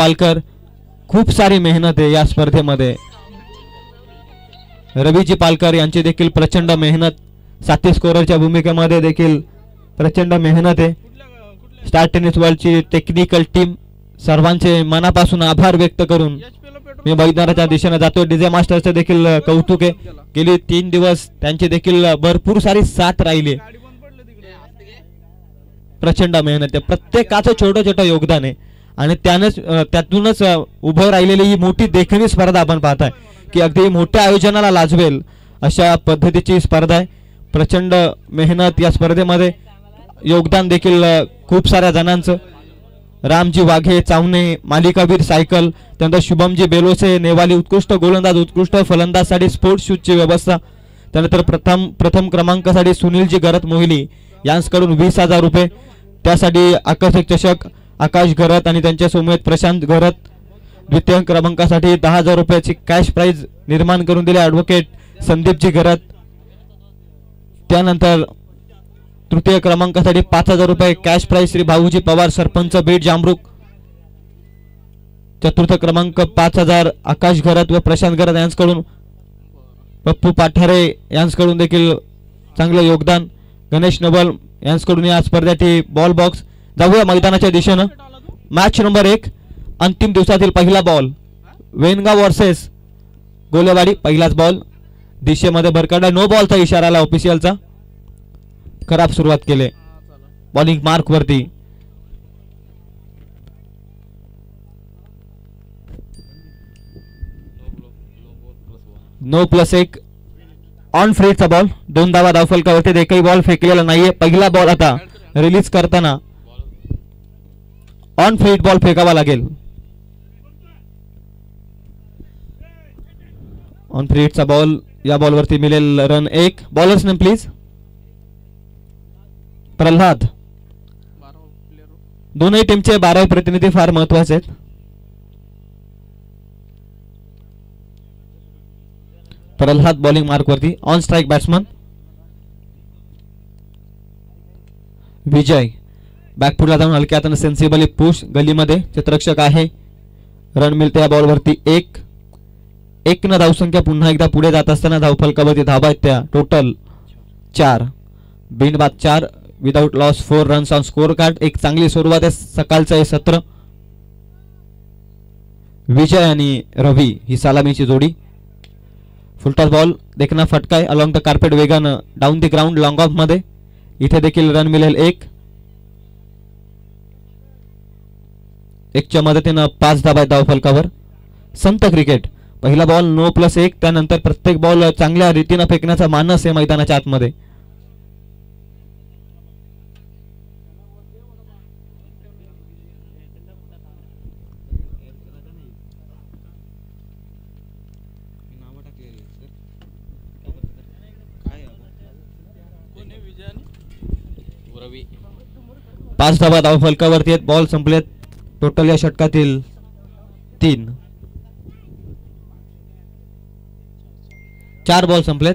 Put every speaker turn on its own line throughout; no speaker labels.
पालकर, खूप सारी मेहनत आहे या स्पर्धेमध्ये. रवीजी पालकर यांची देखील प्रचंड मेहनत, साथी स्कोररच्या भूमिकेमध्ये देखील प्रचंड मेहनत आहे. स्टार टेनिस वर्ल्डची टेक्निकल टीम सर्वांचे मनापासून आभार व्यक्त करून मी मैदानाच्या दिशेने जातो. डीजे मास्टरचे देखील कौतुक आहे. गेली 3 दिवस त्यांची देखील भरपूर सारी साथ राहिली. प्रचंड मेहनत आहे, प्रत्येकाचं छोटं छोटं योगदान आहे आणि त्यातूनच उभं राहिलेली ही मोठी देखणी स्पर्धा आपण पाहताय की अगदी मोठ्या आयोजनाला लाजवेल अशा पद्धतीची स्पर्धा आहे. प्रचंड मेहनत या स्पर्धेमध्ये, योगदान देखील खूप साऱ्या जणांचं. रामजी वाघे चावणे, मालिकावीर सायकल, त्यानंतर शुभमजी बेलोसे नेवाली, उत्कृष्ट गोलंदाज, उत्कृष्ट फलंदाजसाठी स्पोर्ट्स शूजची व्यवस्था. त्यानंतर प्रथम क्रमांकासाठी सुनीलजी गरत मोहिली यांच्याकडून 20,000 रुपये. त्यासाठी आकर्षक चषक आकाश गरत आणि त्यांच्या सोबत प्रशांत गरत. द्वितीय क्रमांकासाठी 10,000 रुपयाची कॅश प्राइज निर्माण करून दिले ॲडव्होकेट संदीपजी गरत. त्यानंतर तृतीय क्रमांकासाठी 5,000 रुपये कॅश प्राइज श्री भाऊजी पवार सरपंच बीड जामरुक. चतुर्थ क्रमांक 5,000 आकाश गरत व प्रशांत गरत यांच्याकडून. पप्पू पाठारे यांच्याकडून देखील चांगलं योगदान. गणेश नवल यांच्याकडून या स्पर्धेसाठी बॉल बॉक्स. जाऊया मैदानाच्या दिशेनं. मॅच नंबर 1, अंतिम दिवसातील पहिला बॉल, वेनगाव वर्सेस गोलेवाडी. पहिलाच बॉल दिशेमध्ये भरकंडा, नो बॉलचा इशारा आला ऑफिशियलचा. खराब सुरुवात केले बॉलिंग मार्क वरती. नो +1 ऑन फ्रीटचा बॉल. 2 धावा धावफलकावरती, एकही बॉल फेकलेला नाहीये. पहिला बॉल आता रिलीज करताना ऑन फ्रीट बॉल फेकावा लागेल. ऑन फ्रीटचा बॉल, या बॉलवरती मिळेल run 1. Bowlers name please. Pralhad. दोनही टीमचे 12 प्रतिनिधी फार महत्वाचे आहेत. प्रल्हाद बॉलिंग मार्क वरती. ऑन स्ट्राइक बॅट्समन विजय. बॅकफुटला जाऊन हलक्या हाताने सेन्सिबली पुश. गलीमध्ये चित्ररक्षक आहे. रन मिळते या बॉलवरती 1 न धावसंख्या पुन्हा एकदा पुढे जात असताना धावफलकावरती धावा आहेत त्या total 4. बिनबाद 4. Without loss 4 runs on score card. एक चांगली सुरुवात आहे सकाळचं हे सत्र. विजय आणि रवी ही सलामीची जोडी. फुलटॉस बॉल, देखना फटका आहे अलॉंग द कार्पेट वेगानं down the ground long of मध्ये. इथे देखील रन मिळेल 1. 1च्या मदतीनं 5 धावा धावफलकावर. संत क्रिकेट. पहिला बॉल नो +1. त्यानंतर प्रत्येक बॉल चांगल्या रीतीने फेकण्याचा मानस आहे मैदानाच्या आतमध्ये. पाच धावा धावफलकावरती आहेत. बॉल संपलेत टोटल या षटकातील 3. 4 बॉल संपलेत.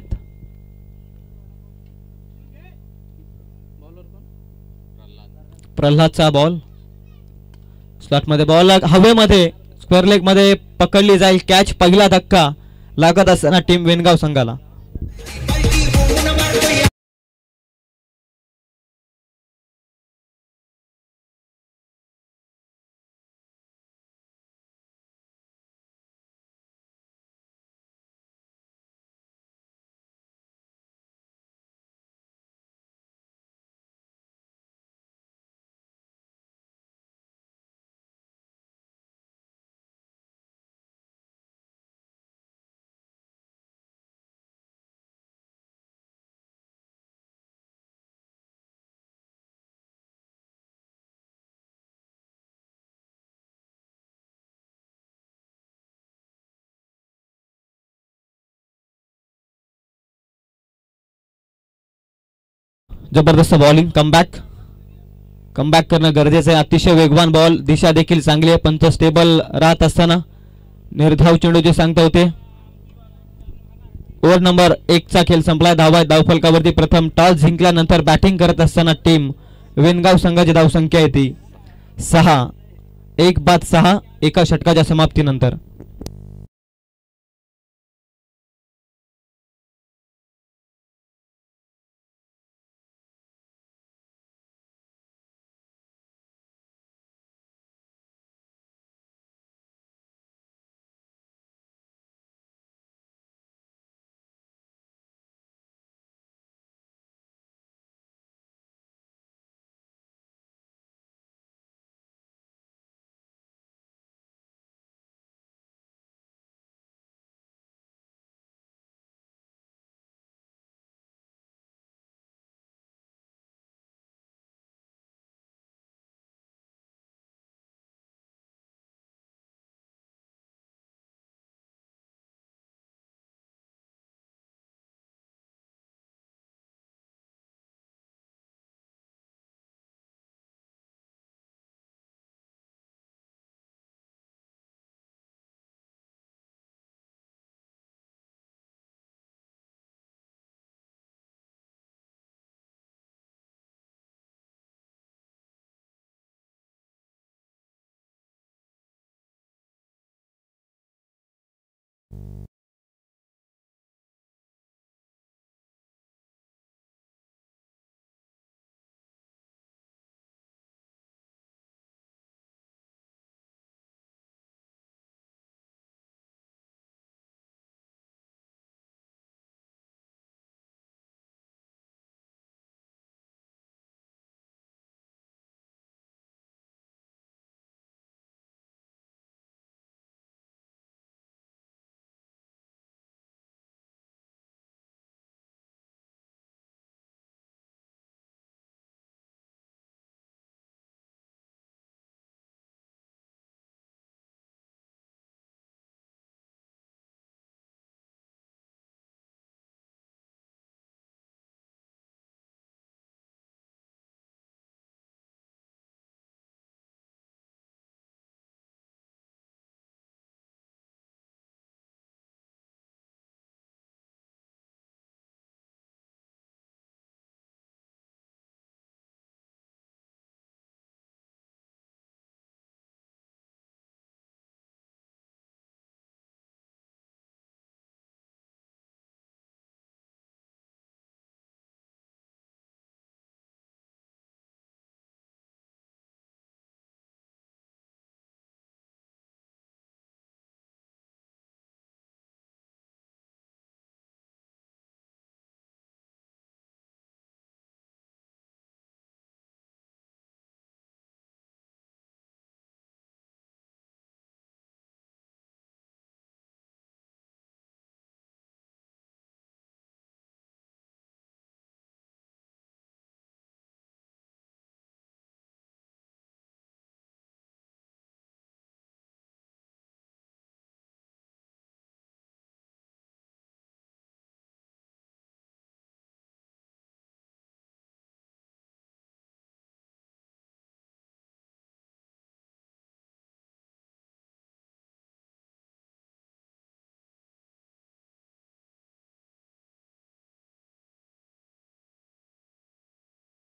प्रल्हादचा बॉल स्लॉट मध्ये. बॉल हवेमध्ये स्क्वेअर लेग मध्ये पकडली जाईल कॅच. पहिला धक्का लागत असताना टीम वेनगाव संघाला. जबरदस्त बॉलिंग. कमबॅक करणं गरजेचं आहे. अतिशय वेगवान बॉल. दिशा देखील चांगली आहे. पंच स्टेबल राहत असताना निर्धाव चेंडू जे सांगता होते. ओव्हर नंबर 1 चा खेळ संपलाय. धावा धावफलकावरती. प्रथम टॉस जिंकल्यानंतर बॅटिंग करत असताना टीम वेनगाव संघाची धावसंख्या आहे ती 6. 1 बाद 6. एका षटकाच्या समाप्तीनंतर.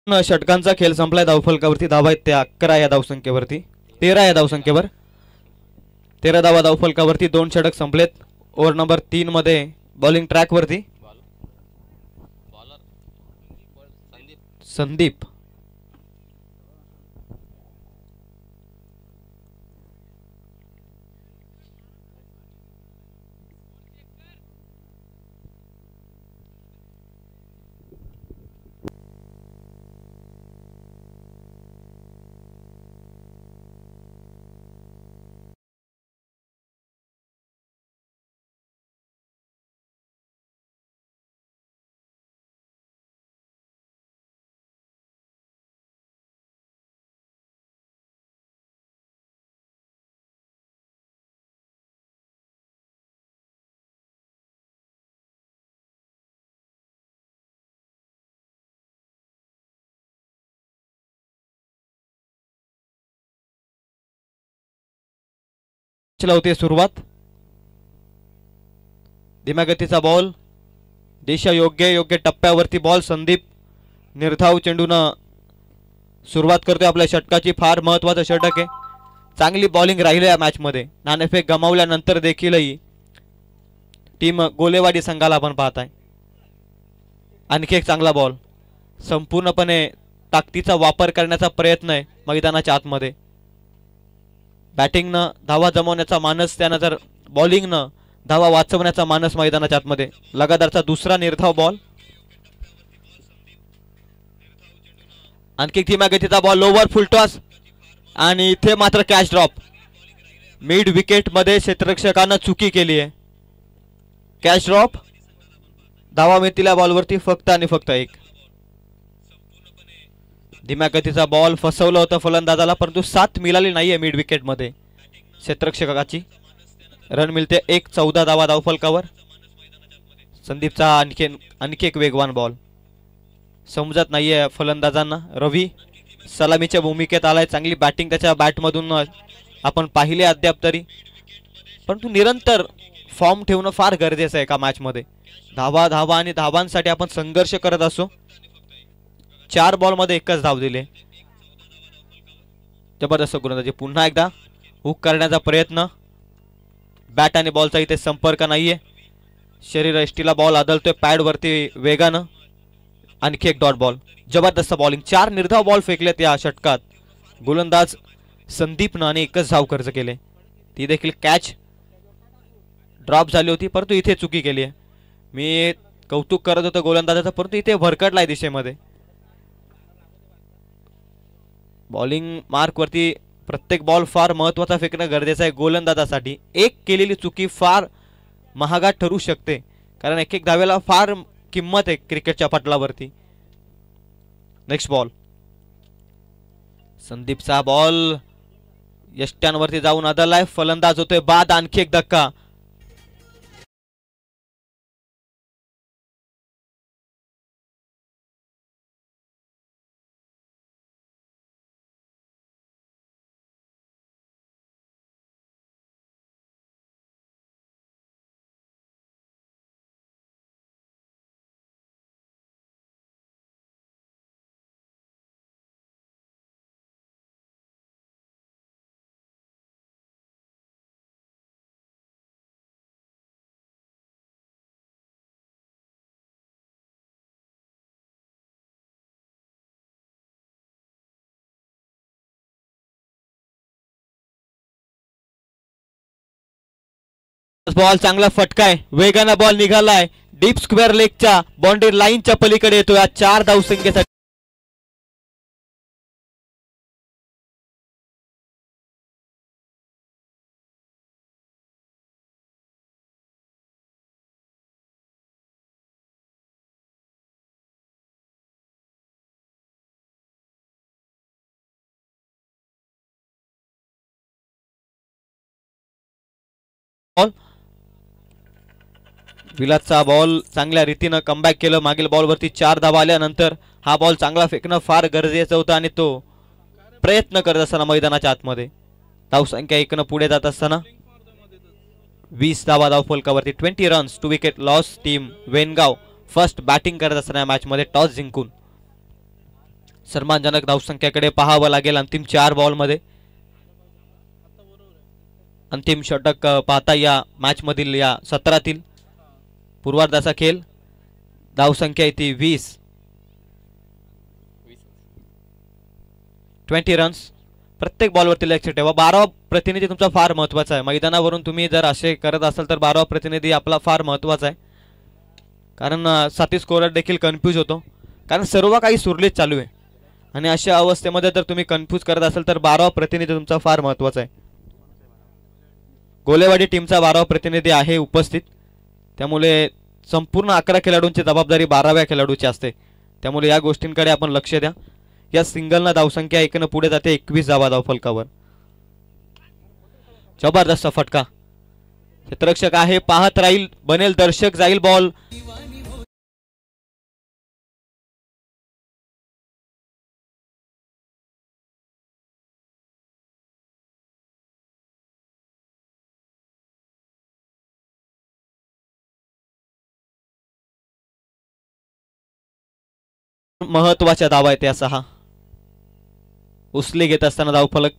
षटकांचा खेळ संपलाय. धावफलकावरती धावा आहेत त्या 11 या धावसंख्येवरती, 13 या धावसंख्येवर. 13 धावा धावफलकावरती. 2 षटक संपलेत. ओव्हर नंबर 3 मध्ये बॉलिंग ट्रॅक वरती संदीप. होते सुरुवात. धीम्या गतीचा बॉल. दिशा योग्य टप्प्यावरती बॉल. संदीप निर्धाव चेंडून सुरुवात करतोय आपल्या षटकाची. फार महत्वाचं षटक आहे. चांगली बॉलिंग राहिली या मॅच मध्ये. नाणेफेक गमावल्यानंतर देखीलही टीम गोलेवाडी संघाला आपण पाहत आहे. आणखी एक चांगला बॉल, संपूर्णपणे ताकदीचा वापर करण्याचा प्रयत्न आहे मैदानाच्या आतमध्ये. बॅटिंगनं धावा जमवण्याचा मानस, त्यानंतर बॉलिंगनं धावा वाचवण्याचा मानस मैदानाच्या आतमध्ये. लगातारचा दुसरा निर्धाव बॉल. आणखी धीम्या गतीचा बॉल, लोवर फुलटॉस आणि इथे मात्र कॅच ड्रॉप. मिड विकेट मध्ये क्षेत्ररक्षकानं चुकी केली आहे. Catch drop. धावा मिळतील या बॉलवरती फक्त आणि फक्त एक. धीम्या गतीचा बॉल फसवलं होतं फलंदाजाला, परंतु साथ मिळाली नाहीये मिड विकेट मध्ये क्षेत्ररक्षकाची. रन मिळते एक. 14 धावा धावफलकावर. संदीपचा आणखी एक वेगवान बॉल. समजत नाहीये फलंदाजांना. रवी सलामीच्या भूमिकेत आलाय. चांगली बॅटिंग त्याच्या बॅटमधून आपण पाहिले अद्याप तरी, परंतु निरंतर फॉर्म ठेवणं फार गरजेचं आहे एका मॅच मध्ये. धावा धावा आणि धावांसाठी आपण संघर्ष करत असो. 4 बॉल मध्ये एकच धाव दिले. जबरदस्त गोलंदाजी. पुन्हा एकदा हुक करण्याचा प्रयत्न. बॅट आणि बॉलचा इथे संपर्क नाहीये. शरीर यष्टीला बॉल आदळतोय पॅड वरती वेगानं. आणखी एक डॉट बॉल. जबरदस्त बॉलिंग. 4 निर्धाव बॉल फेकलेत या षटकात गोलंदाज संदीपनं आणि एकच धाव खर्च केले. ती देखील कॅच ड्रॉप झाली होती, परंतु इथे चुकी केली आहे. मी कौतुक करत होतो गोलंदाजाचं, परंतु इथे भरकटलाय दिशेमध्ये. बॉलिंग मार्क वरती प्रत्येक बॉल फार महत्वाचा फेकणं गरजेचं आहे गोलंदाजासाठी. एक केलेली चुकी फार महागात ठरू शकते, कारण एक एक धावेला फार किंमत आहे क्रिकेटच्या पटलावरती. Next ball. संदीपचा बॉल यष्ट्यांवरती जाऊन आदळलाय. फलंदाज होतोय बाद. आणखी एक धक्का. बॉल चांगला फटकाय. वेगानं बॉल निघालाय. डीप स्क्वेअर लेगच्या बाउंड्री लाईनच्या पलीकडे येतो. या 4 धावसंख्येसाठी विलासचा बॉल चांगल्या रीतीनं कमबॅक केलं. मागील बॉलवरती 4 धावा आल्यानंतर हा बॉल चांगला फेकणं फार गरजेचं होतं आणि तो प्रयत्न करत असताना मैदानाच्या आतमध्ये धावसंख्या 1 पुढे जात असताना 20 धावा धावफलकावरती. 20 runs to wicket loss. Team Vengaon first batting करत असताना या मॅच मध्ये टॉस जिंकून सन्मानजनक धावसंख्येकडे पाहावं लागेल अंतिम 4 बॉल मध्ये. अंतिम षटक पाहता या मॅच मधील या सत्रातील पूर्वार्धाचा खेळ. धावसंख्या येते 20. 20 रन्स. प्रत्येक बॉलवरती लक्ष ठेवा. 12वा प्रतिनिधी तुमचा फार महत्वाचा आहे. मैदानावरून तुम्ही जर असे करत असाल तर 12वा प्रतिनिधी आपला फार महत्वाचा आहे, कारण साथी स्कोरर देखील कन्फ्यूज होतो, कारण सर्व काही सुरळीत चालू आहे. आणि अशा अवस्थेमध्ये जर तुम्ही कन्फ्यूज करत असाल तर 12वा प्रतिनिधी तुमचा फार महत्वाचा आहे. गोलेवाडी टीमचा 12वा प्रतिनिधी आहे उपस्थित, त्यामुळे संपूर्ण 11 खेळाडूंची जबाबदारी 12व्या खेळाडूची असते. त्यामुळे या गोष्टींकडे आपण लक्ष द्या. या सिंगलना धावसंख्या 1 पुढे जाते. 21 धावा धावफलकावर. जबरदस्त फटका. क्षेत्ररक्षक आहे, पाहत राहील, बनेल दर्शक, जाईल बॉल. महत्वाच्या धावा आहेत या 6. उचली घेत असताना धावफलक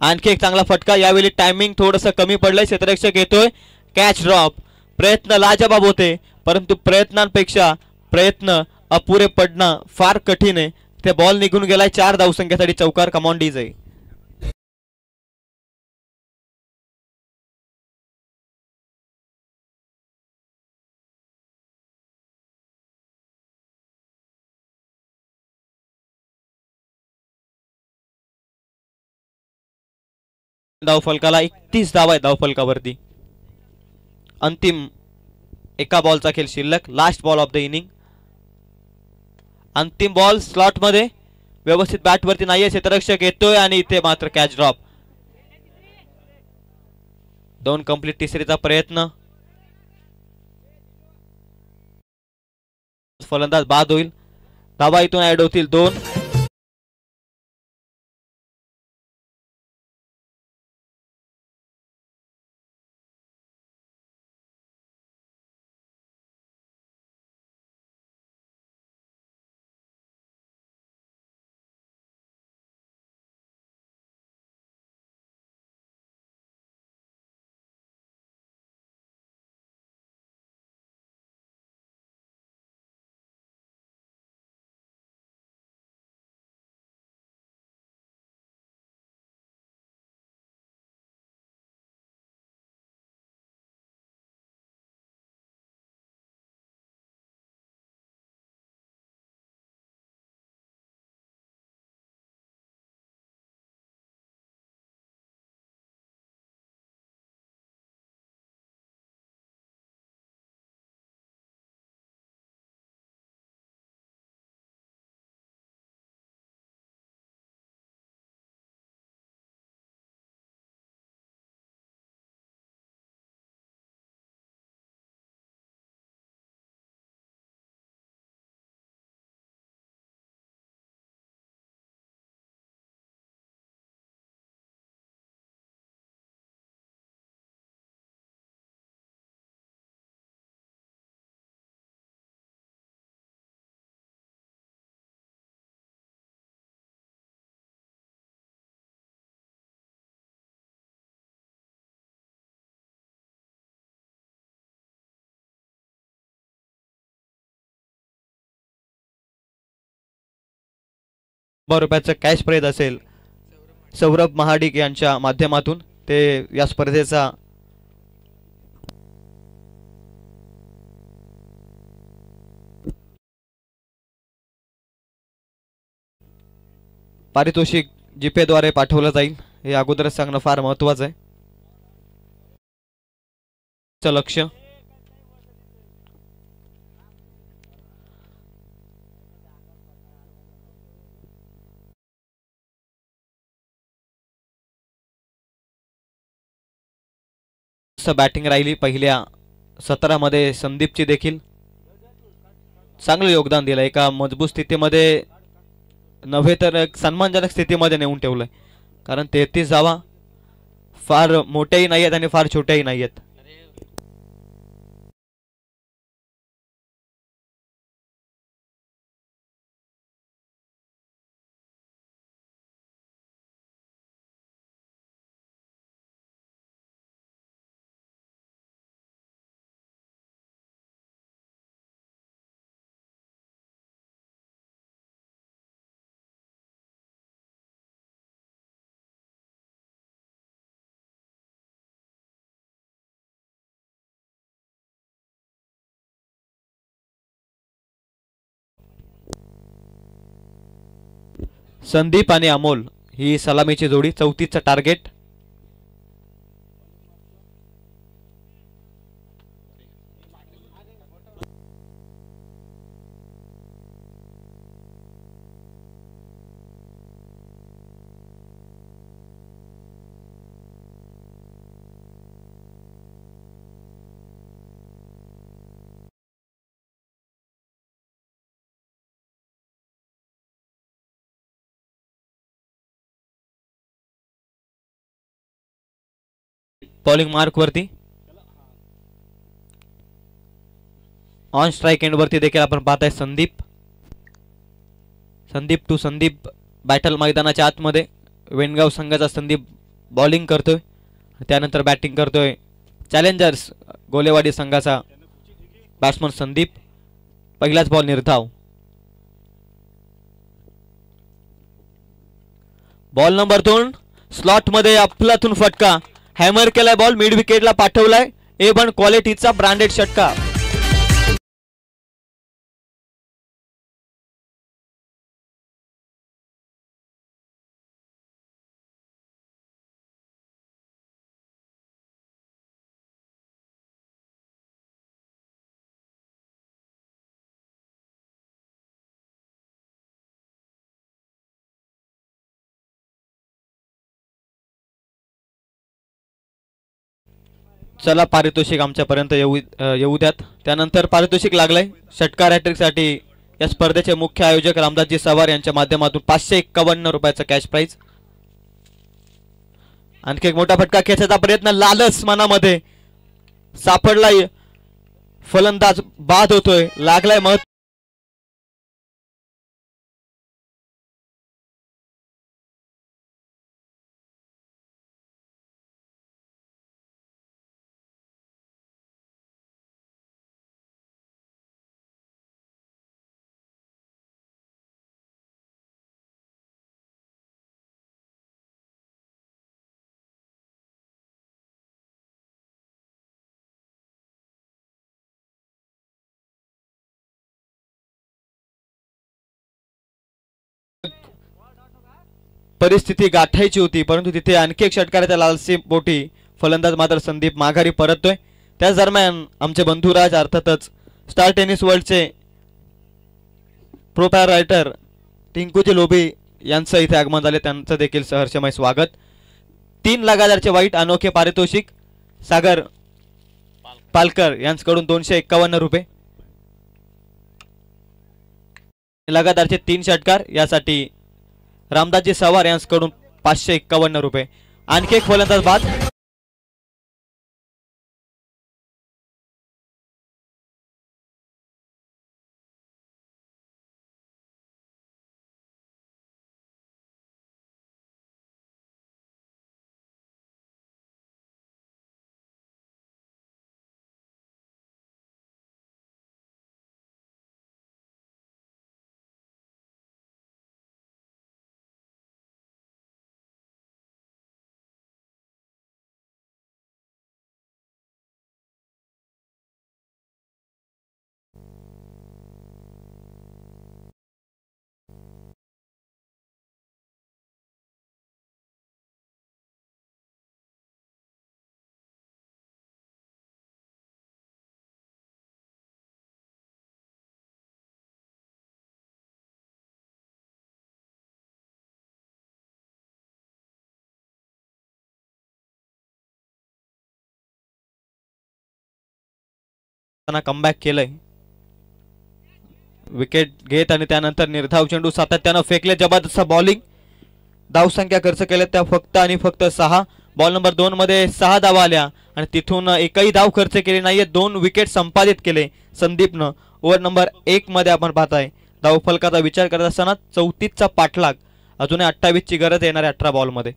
आणखी एक चांगला फटका, यावेळी टायमिंग थोडंसं कमी पडलंय, क्षेत्ररक्षक येतोय, कॅच ड्रॉप. प्रयत्न लाजबाब होते परंतु प्रयत्नांपेक्षा प्रयत्न अपुरे पडणं फार कठीण आहे. ते बॉल निघून गेलाय, 4 धावसंख्येसाठी चौकार. Come on DJ. धावफलकाला 31 धावा आहेत धावफलकावरती. अंतिम एका बॉलचा खेळ शिल्लक, last ball of the inning. अंतिम बॉल स्लॉट मध्ये, व्यवस्थित बॅट वरती नाहीये, क्षेत्ररक्षक येतोय आणि इथे मात्र कॅच ड्रॉप. 2 कंप्लीट, तिसरीचा प्रयत्न. फलंदाज बाद होईल, धावा इथून ऍड होतील 2. ₹100 कॅश प्राइज असेल सौरभ महाडिक यांच्या माध्यमातून. ते या स्पर्धेचा पारितोषिक जीपे द्वारे पाठवलं जाईल, हे अगोदरच सांगणं फार महत्त्वाचं आहे. लक्ष बॅटिंग राहिली पहिल्या 17 मध्ये. संदीपची देखील चांगलं योगदान दिलं, एका मजबूत स्थितीमध्ये नव्हे तर एक सन्मानजनक स्थितीमध्ये नेऊन ठेवलंय. कारण 33 धावा फार मोठ्याही नाही आहेत आणि फार छोट्याही नाही आहेत. संदीप आणि अमोल ही सलामीची जोडी, 34चं टार्गेट. बॉलिंग मार्क वरती, ऑन स्ट्राइक एंड वरती देखील आपण पाहताय संदीप. संदीप टू संदीप बॅटल मैदानाच्या आतमध्ये. वेणगाव संघाचा संदीप बॉलिंग करतोय, त्यानंतर बॅटिंग करतोय चॅलेंजर्स गोलेवाडी संघाचा बॅट्समन संदीप. पहिलाच बॉल निर्धाव. बॉल नंबर 2 स्लॉट मध्ये अफलातून फटका. हॅमर केलाय बॉल, मिड विकेटला पाठवलाय. A1 क्वालिटीचा ब्रँडेड षटका. चला पारितोषिक आमच्यापर्यंत येऊ द्यात. त्यानंतर पारितोषिक लागलंय षटकार हॅट्रिकसाठी. या स्पर्धेचे मुख्य आयोजक रामदासजी सवार यांच्या माध्यमातून 551 रुपयाचा कॅश प्राइज. आणखी एक मोठा फटका खेचायचा प्रयत्न, लालच मनामध्ये सापडलाय. फलंदाज बाद होतोय, लागलाय मत. परिस्थिती गाठायची होती, परंतु तिथे आणखी एक षटकाराच्या लालसी पोटी फलंदाज मात्र संदीप माघारी परततोय. त्याच दरम्यान आमचे बंधुराज अर्थातच स्टार टेनिस वर्ल्डचे प्रोप्रायटर टिंकूजी लोबे यांचं इथे आगमन झाले. त्यांचं देखील सहर्षमय स्वागत. 3 लगातारचे वाईट अनोखे पारितोषिक सागर पालकर यांच्याकडून 251 रुपये. लगातारचे 3 षटकार यासाठी रामदासजी सवार यांच्याकडून 551 रुपये. आणखी एक फलंदाज बाद. कमबॅक केलंय विकेट घेत आणि त्यानंतर निर्धाव चेंडू सातत्यानं फेकले. जबरदस्त बॉलिंग. धावसंख्या खर्च केल्या त्या फक्त आणि फक्त 6. बॉल नंबर 2 मध्ये 6 धावा आल्या आणि तिथून एकही धाव खर्च केली नाहीये. 2 विकेट संपादित केले संदीपनं. ओव्हर नंबर 1 मध्ये आपण पाहताय धावफलकाचा विचार करत असताना 34चा पाठलाग. अजूनही 28ची गरज येणाऱ्या 18 बॉल मध्ये.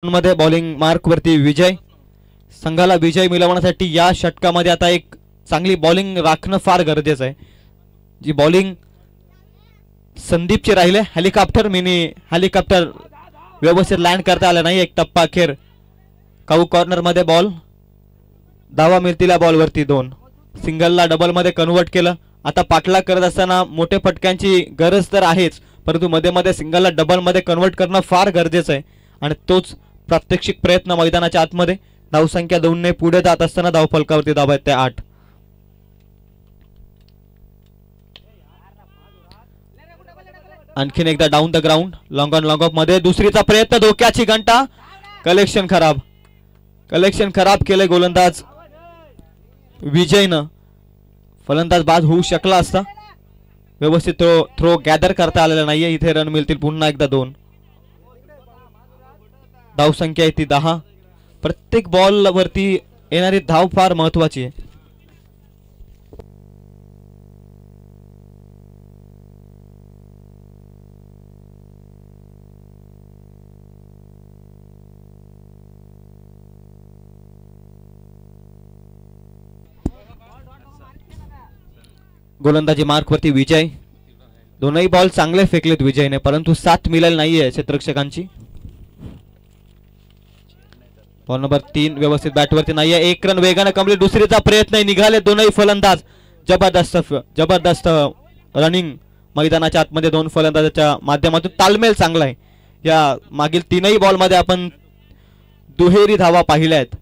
मध्ये बॉलिंग मार्क वरती विजय संघाला विजय मिळवण्यासाठी या षटकामध्ये आता एक चांगली बॉलिंग राखणं फार गरजेचं आहे. जी बॉलिंग संदीपचे राहिले. हेलिकॉप्टर व्यवस्थित लँड करता आला नाही. एक टप्पा अखेर काऊ कॉर्नर मध्ये बॉल. धावा मिळतील या बॉलवरती 2. सिंगलला डबल मध्ये कन्वर्ट केलं. आता पाठलाग करत असताना मोठे फटक्यांची गरज तर आहेच, परंतु मध्ये मध्ये सिंगलला डबल मध्ये कन्वर्ट करणं फार गरजेचं आहे आणि तोच प्रात्यक्षिक प्रयत्न मैदानाच्या आतमध्ये. धावसंख्या 2 ने पुढे जात असताना धावफलकावरती धावा आहेत त्या 8. आणखीन एकदा down the ground. Long on long of मध्ये दुसरीचा प्रयत्न. धोक्याची घंटा. कलेक्शन खराब केले गोलंदाज विजयनं. फलंदाज बाद होऊ शकला असता. व्यवस्थित थ्रो गॅदर करता आलेला नाहीये. इथे रन मिळतील पुन्हा एकदा 2. धावसंख्या आहे ती 10. प्रत्येक बॉल वरती येणारी धाव फार महत्वाची आहे. गोलंदाजी मार्क वरती विजय. दोनही बॉल चांगले फेकलेत विजयने, परंतु साथ मिळाली नाहीये क्षेत्ररक्षकांची. बॉल नंबर 3 व्यवस्थित बॅटवरती नाहीये. 1 रन वेगाने कमप्लीट. दुसरीचा प्रयत्न निघाले दोनही फलंदाज. जबरदस्त रनिंग मैदानाच्या आतमध्ये 2 फलंदाजाच्या माध्यमातून. तालमेल चांगला आहे. या मागील 3ही बॉल मध्ये आपण दुहेरी धावा पाहिल्या आहेत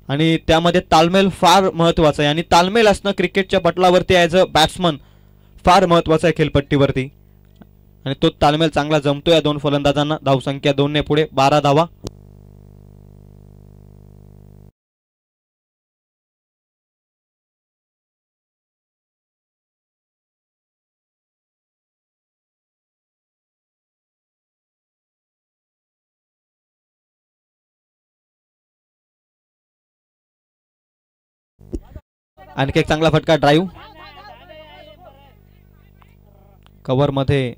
आणि त्यामध्ये तालमेल फार महत्वाचा आहे आणि तालमेल असणं क्रिकेटच्या पटलावरती ॲज अ बॅट्समन फार महत्वाचा आहे खेळपट्टीवरती आणि तो तालमेल चांगला जमतो या 2 फलंदाजांना. धावसंख्या 2 ने पुढे. 12 धावा. आणखी एक चांगला फटका. ड्राईव्ह कव्हर मध्ये.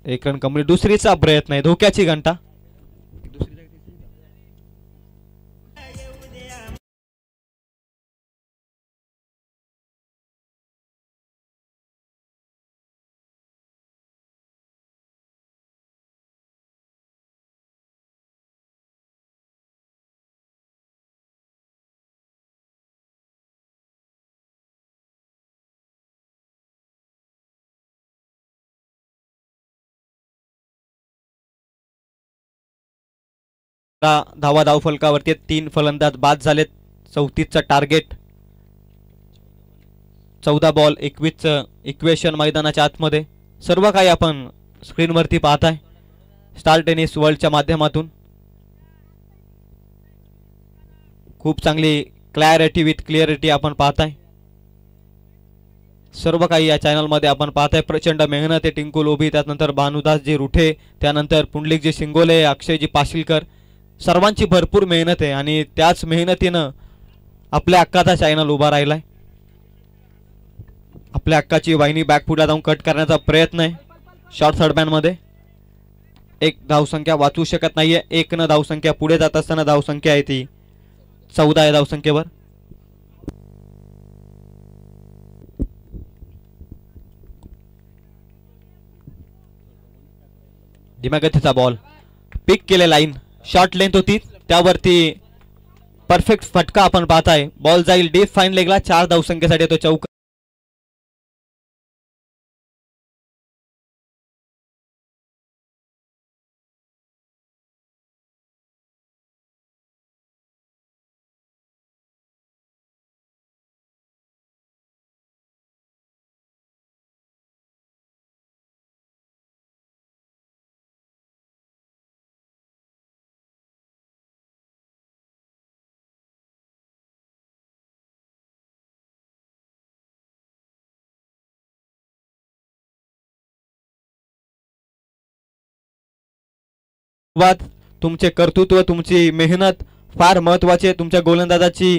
1 रन कमप्लीट. दुसरीचा प्रयत्न आहे. धोक्याची घंटा. धावा धावफलकावरती. 3 फलंदाज बाद झालेत. 34चा टार्गेट. 14 बॉल 21चं इक्वेशन मैदानाच्या आतमध्ये. सर्व काही आपण स्क्रीनवरती पाहताय स्टार टेनिस वर्ल्डच्या माध्यमातून. खूप चांगली क्लॅरिटी विथ क्लिअरिटी आपण पाहताय. सर्व काही या चॅनल मध्ये आपण पाहताय. प्रचंड मेहनत आहे. टिंकू लोभी, त्यानंतर भानुदासजी रुठे, त्यानंतर पुंडलिकजी शिंगोले, अक्षयजी पाशीलकर, सर्वांची भरपूर मेहनत आहे आणि त्याच मेहनतीनं आपल्या अक्काचा चॅनल उभा राहिलाय. आपल्या अक्काची वाहिनी बॅकफुटला जाऊन कट करण्याचा प्रयत्न आहे. शॉर्ट थर्ड मॅन मध्ये. 1 धावसंख्या वाचू शकत नाहीये. 1 न धावसंख्या पुढे जात असताना धावसंख्या आहे ती 14 आहे धावसंख्येवर. धीम्या बॉल पिक केले. लाईन शॉर्ट लेंथ होती त्यावरती परफेक्ट फटका आपण पाहताय. बॉल जाईल डीप फाईन लेगला. 4 धावसंख्येसाठी तो चौक. तुमचे कर्तृत्व, तुमची मेहनत फार महत्वाची आहे. तुमच्या गोलंदाजाची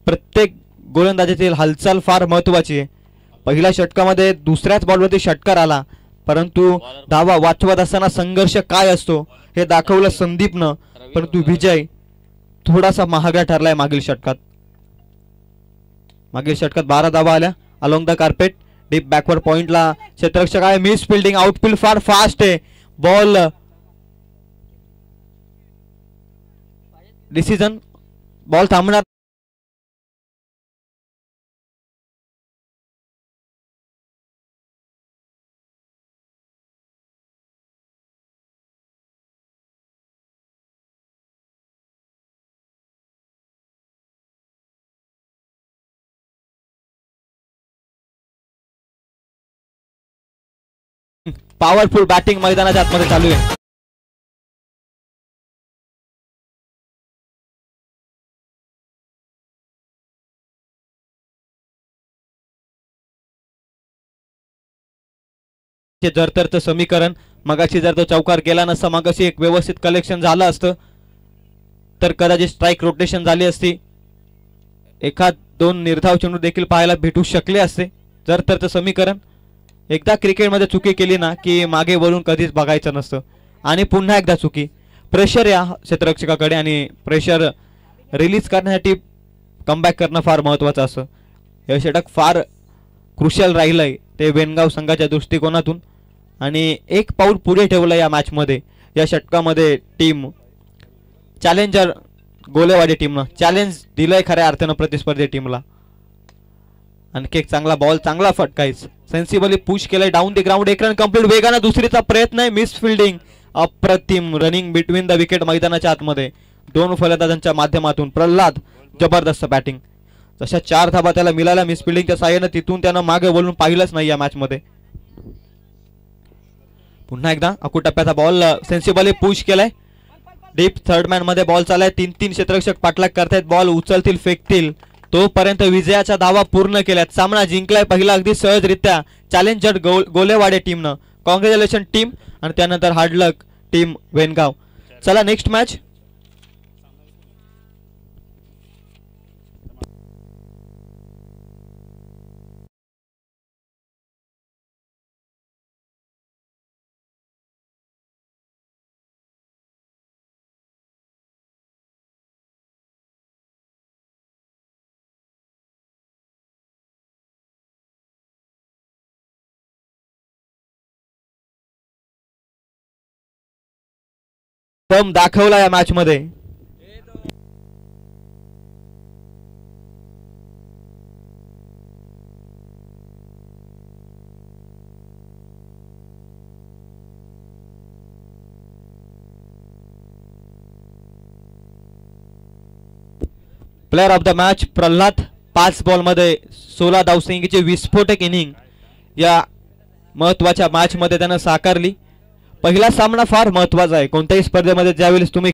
प्रत्येक गोलंदाजातील हालचाल फार महत्वाची आहे. पहिल्या षटकामध्ये दुसऱ्याच बॉलवरती षटकार आला, परंतु धावा वाचवत असताना संघर्ष काय असतो हे दाखवलं संदीपनं. परंतु विजय थोडासा महागडा ठरलाय मागील षटकात. 12 धावा आल्या along the carpet. Deep backward पॉइंटला क्षेत्ररक्षक आहे. Miss fielding. आउटफील्ड फार फास्ट आहे. Ball decision. बॉल थांबणार. पॉवरफुल बॅटिंग मैदानाच्या आतमध्ये चालू आहे. जर समीकरण मगाशी जर तो चौकार केला नसता, मगाशी एक व्यवस्थित कलेक्शन झालं असतं तर कदाचित स्ट्राइक रोटेशन झाली असती. एखाद दोन निर्धाव चेंडू देखील पाहायला भेटू शकले असते. जर समीकरण एकदा क्रिकेटमध्ये चुकी केली ना की मागे वळून कधीच बघायचं नसतं. आणि पुन्हा एकदा चुकी. प्रेशर या क्षेत्ररक्षकाकडे आणि प्रेशर रिलीज करण्यासाठी कमबॅक करणं फार महत्त्वाचं असतं. हे षटक फार क्रुशियल राहिलंय ते वेनगाव संघाच्या दृष्टिकोनातून. आणि एक पाऊल पुढे ठेवलं या मॅचमध्ये. या षटकामध्ये टीम चॅलेंजर गोलेवाडी टीमनं चॅलेंज दिलंय खऱ्या अर्थानं प्रतिस्पर्धी टीमला. आणखी एक चांगला बॉल, चांगला फटकाईच. सेन्सिबली पुश केलंय डाऊन द ग्राउंड. एक रन कंप्लीट. वेगानं दुसरीचा प्रयत्न आहे. Miss fielding. अप्रतिम रनिंग बिटवीन द विकेट मैदानाच्या आतमध्ये. दोन फलंदाजांच्या माध्यमातून प्रल्हाद जबरदस्त बॅटिंग. जशा 4 धाबा त्याला मिळाल्या मिस फिल्डिंगच्या साहाय्यानं, तिथून त्यानं मागे वळून पाहिलंच नाही या मॅच मध्ये. पुन्हा एकदा अकुटप्प्याचा बॉल सेन्सिबली पुश केलाय. डीप थर्ड मॅन मध्ये बॉल चालाय. 3-3 क्षेत्ररक्षक पाठलाग करतायत. बॉल उचलतील, फेकतील तोपर्यंत विजयाचा दावा पूर्ण केल्यात. सामना जिंकलाय पहिला अगदी सहजरित्या चॅलेंजर गोलेवाडे टीमनं. Congratulation team. आणि त्यानंतर हार्ड लक टीम वेनगाव. चला नेक्स्ट मॅच. दम दाखवला या मॅच मध्ये. Player of the match Pralhad. 5 ball मध्ये 16 धावसंख्येची विस्फोटक इनिंग या महत्वाच्या मॅच मध्ये त्यानं साकारली. पहिला सामना फार महत्वाचा आहे कोणत्याही स्पर्धेमध्ये. ज्यावेळेस तुम्ही